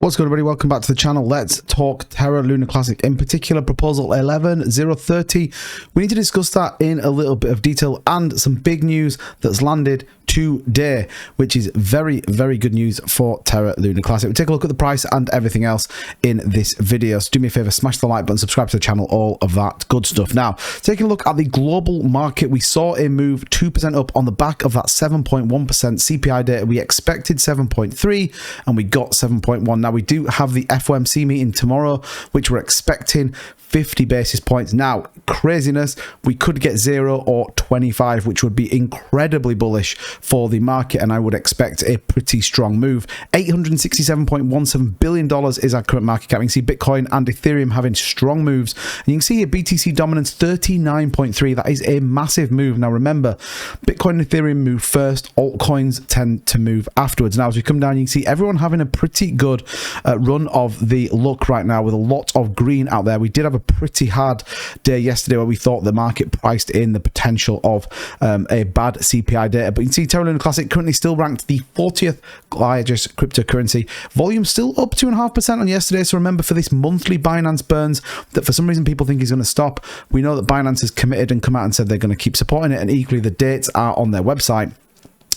What's good, everybody? Welcome back to the channel. Let's talk Terra Lunar Classic, in particular proposal 11030. We need to discuss that in a little bit of detail and some big news that's landed today, which is very, very good news for Terra Lunar Classic. We'll take a look at the price and everything else in this video. So do me a favor, smash the like button, subscribe to the channel, all of that good stuff. Now, taking a look at the global market, we saw a move 2% up on the back of that 7.1% CPI data. We expected 7.3 and we got 7.1. Now, we do have the FOMC meeting tomorrow, which we're expecting 50 basis points. Now, craziness, we could get 0 or 25, which would be incredibly bullish for the market, and I would expect a pretty strong move. $867.17 billion is our current market cap. You can see Bitcoin and Ethereum having strong moves, and you can see here BTC dominance 39.3. That is a massive move. Now remember, Bitcoin and Ethereum move first, altcoins tend to move afterwards. Now as we come down, you can see everyone having a pretty good run of the LUNC right now, with a lot of green out there. We did have a pretty hard day yesterday where we thought the market priced in the potential of a bad CPI data, but you can see Terra Lunar Classic currently still ranked the 40th largest cryptocurrency. Volume still up 2.5% on yesterday. So remember, for this monthly Binance burns that for some reason people think is going to stop, we know that Binance has committed and come out and said they're going to keep supporting it, and equally the dates are on their website.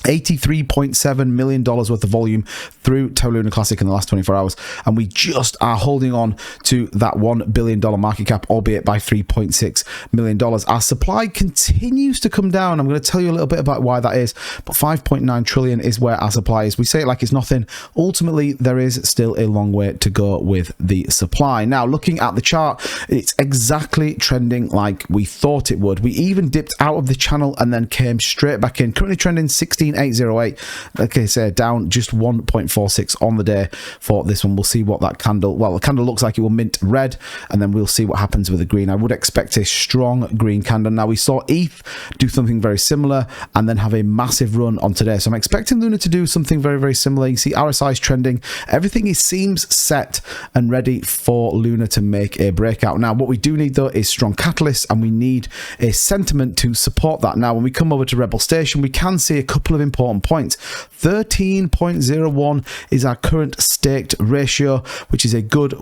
$83.7 million worth of volume through Terra Lunar Classic in the last 24 hours, and we just are holding on to that $1 billion market cap, albeit by $3.6 million. Our supply continues to come down. I'm going to tell you a little bit about why that is, but 5.9 trillion is where our supply is. We say it like it's nothing. Ultimately, there is still a long way to go with the supply. Now, looking at the chart, it's exactly trending like we thought it would. We even dipped out of the channel and then came straight back in. Currently trending 16.808. Like I say, down just 1.46 on the day for this one. We'll see what that candle, well, the candle looks like it will mint red, and then we'll see what happens with the green. I would expect a strong green candle. Now, we saw ETH do something very similar and then have a massive run on today. So I'm expecting Luna to do something very, very similar. You see RSI is trending. Everything seems set and ready for Luna to make a breakout. Now, what we do need, though, is strong catalysts, and we need a sentiment to support that. Now, when we come over to Rebel Station, we can see a couple of important points. 13.01 is our current staked ratio, which is a good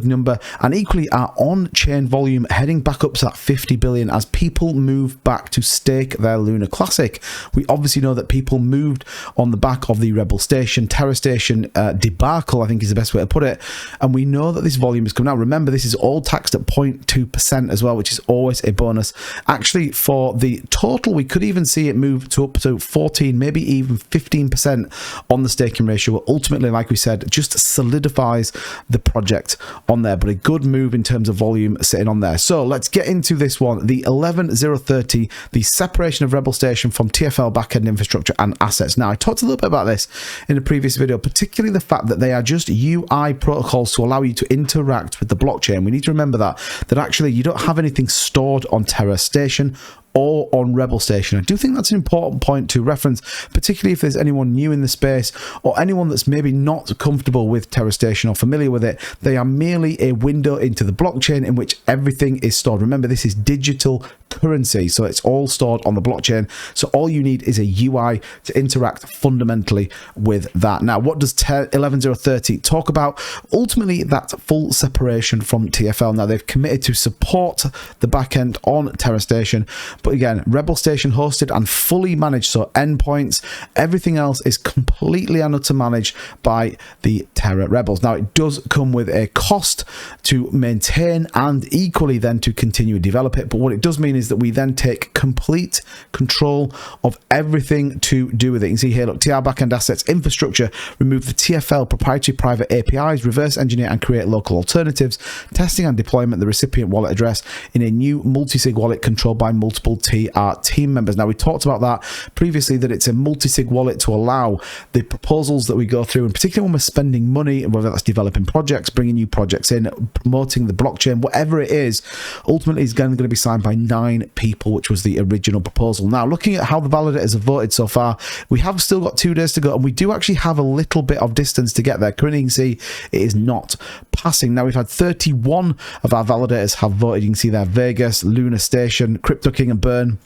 number, and equally our on-chain volume heading back up to that 50 billion as people move back to stake their Lunar Classic. We obviously know that people moved on the back of the Rebel Station, Terra Station debacle, I think is the best way to put it, and we know that this volume is coming out. Remember, this is all taxed at 0.2% as well, which is always a bonus. Actually, for the total, we could even see it move to up to 14, maybe even 15% on the staking ratio. Ultimately, like we said, just solidifies the project on there, but a good move in terms of volume sitting on there. So let's get into this one, the 11030, the separation of Rebel Station from TFL backend infrastructure and assets. Now, I talked a little bit about this in a previous video, particularly the fact that they are just UI protocols to allow you to interact with the blockchain. We need to remember that actually you don't have anything stored on Terra Station or on Rebel Station. I do think that's an important point to reference, particularly if there's anyone new in the space or anyone that's maybe not comfortable with Terra Station or familiar with it. They are merely a window into the blockchain in which everything is stored. Remember, this is digital currency, so it's all stored on the blockchain. So all you need is a UI to interact fundamentally with that. Now, what does 11030 talk about? Ultimately, that's full separation from TFL. Now, they've committed to support the backend on Terra Station, but again, Rebel Station hosted and fully managed, so endpoints, everything else is completely and utter managed by the Terra Rebels. Now, it does come with a cost to maintain and equally then to continue to develop it, but what it does mean is that we then take complete control of everything to do with it. You can see here, look, TR backend assets, infrastructure, remove the TFL proprietary private APIs, reverse engineer and create local alternatives, testing and deployment, the recipient wallet address in a new multi-sig wallet controlled by multiple TR team members. Now, we talked about that previously, that it's a multi-sig wallet to allow the proposals that we go through, and particularly when we're spending money, whether that's developing projects, bringing new projects in, promoting the blockchain, whatever it is, ultimately is going to be signed by 9 people, which was the original proposal. Now, looking at how the validators have voted so far, we have still got 2 days to go, and we do actually have a little bit of distance to get there. Currently, you can see it is not passing. Now, we've had 31 of our validators have voted. You can see there Vegas, Lunar Station, Crypto King and Burn,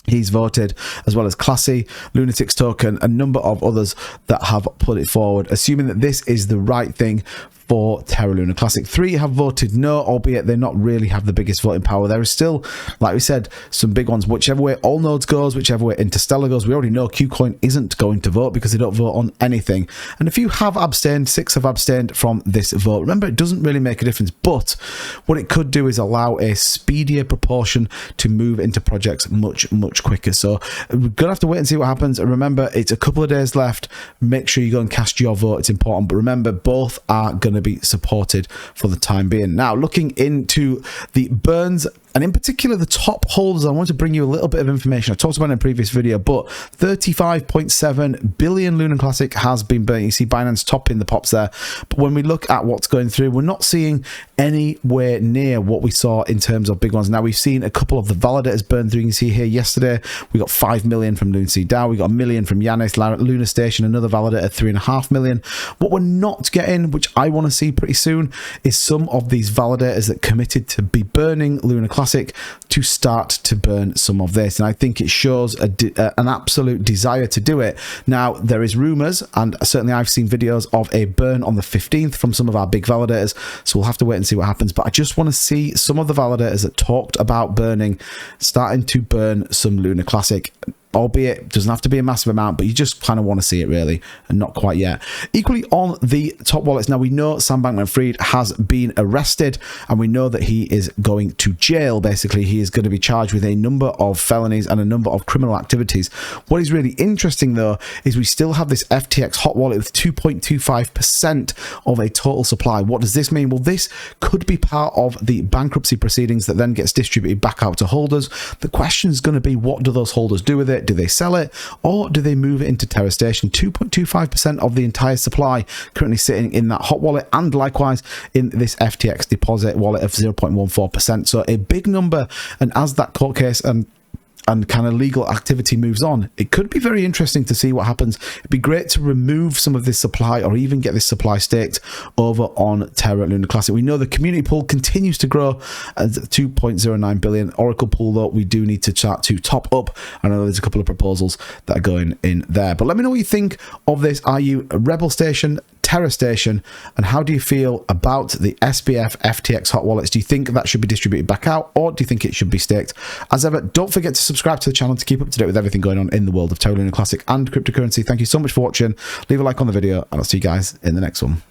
He's voted, as well as Classy, Lunatics Token, a number of others that have put it forward, assuming that this is the right thing for Terra Luna Classic. 3 have voted no, albeit they not really have the biggest voting power. There is still, like we said, some big ones. Whichever way All Nodes goes, whichever way Interstellar goes, we already know Qcoin isn't going to vote because they don't vote on anything. And a few have abstained, 6 have abstained from this vote. Remember, it doesn't really make a difference, but what it could do is allow a speedier proportion to move into projects much quicker. So we're gonna have to wait and see what happens. And remember, it's a couple of days left. Make sure you go and cast your vote. It's important. But remember, both are going to be supported for the time being. Now, looking into the burns, and in particular the top holders, I want to bring you a little bit of information. I talked about it in a previous video, but 35.7 billion Luna Classic has been burnt. You see Binance topping the pops there. But when we look at what's going through, we're not seeing anywhere near what we saw in terms of big ones. Now, we've seen a couple of the validators burn through. You can see here yesterday, we got 5 million from LUNC DAO. We got 1 million from Yanis, Luna Station, another validator, 3.5 million. What we're not getting, which I want to see pretty soon, is some of these validators that committed to be burning Luna Classic to start to burn some of this. And I think it shows an absolute desire to do it. Now, there is rumors, and certainly I've seen videos of a burn on the 15th from some of our big validators, so we'll have to wait and see what happens. But I just want to see some of the validators that talked about burning starting to burn some Luna Classic. Albeit it doesn't have to be a massive amount, but you just kind of want to see it really, and not quite yet. Equally on the top wallets, now we know Sam Bankman-Fried has been arrested, and we know that he is going to jail. Basically, he is going to be charged with a number of felonies and a number of criminal activities. What is really interesting though is we still have this FTX hot wallet with 2.25% of a total supply. What does this mean? Well, this could be part of the bankruptcy proceedings that then gets distributed back out to holders. The question is going to be, what do those holders do with it? Do they sell it, or do they move it into Terra Station? 2.25% of the entire supply currently sitting in that hot wallet, and likewise in this FTX deposit wallet of 0.14%. So a big number. And as that court case and kind of legal activity moves on, it could be very interesting to see what happens. It'd be great to remove some of this supply, or even get this supply staked over on Terra Luna Classic. We know the community pool continues to grow at 2.09 billion. Oracle pool, though, we do need to start to top up. I know there's a couple of proposals that are going in there, but let me know what you think of this. Are you a Rebel Station, Terra Station, and how do you feel about the SBF FTX hot wallets? Do you think that should be distributed back out, or do you think it should be staked? As ever, don't forget to subscribe to the channel to keep up to date with everything going on in the world of Terra Luna Classic and cryptocurrency. Thank you so much for watching. Leave a like on the video, and I'll see you guys in the next one.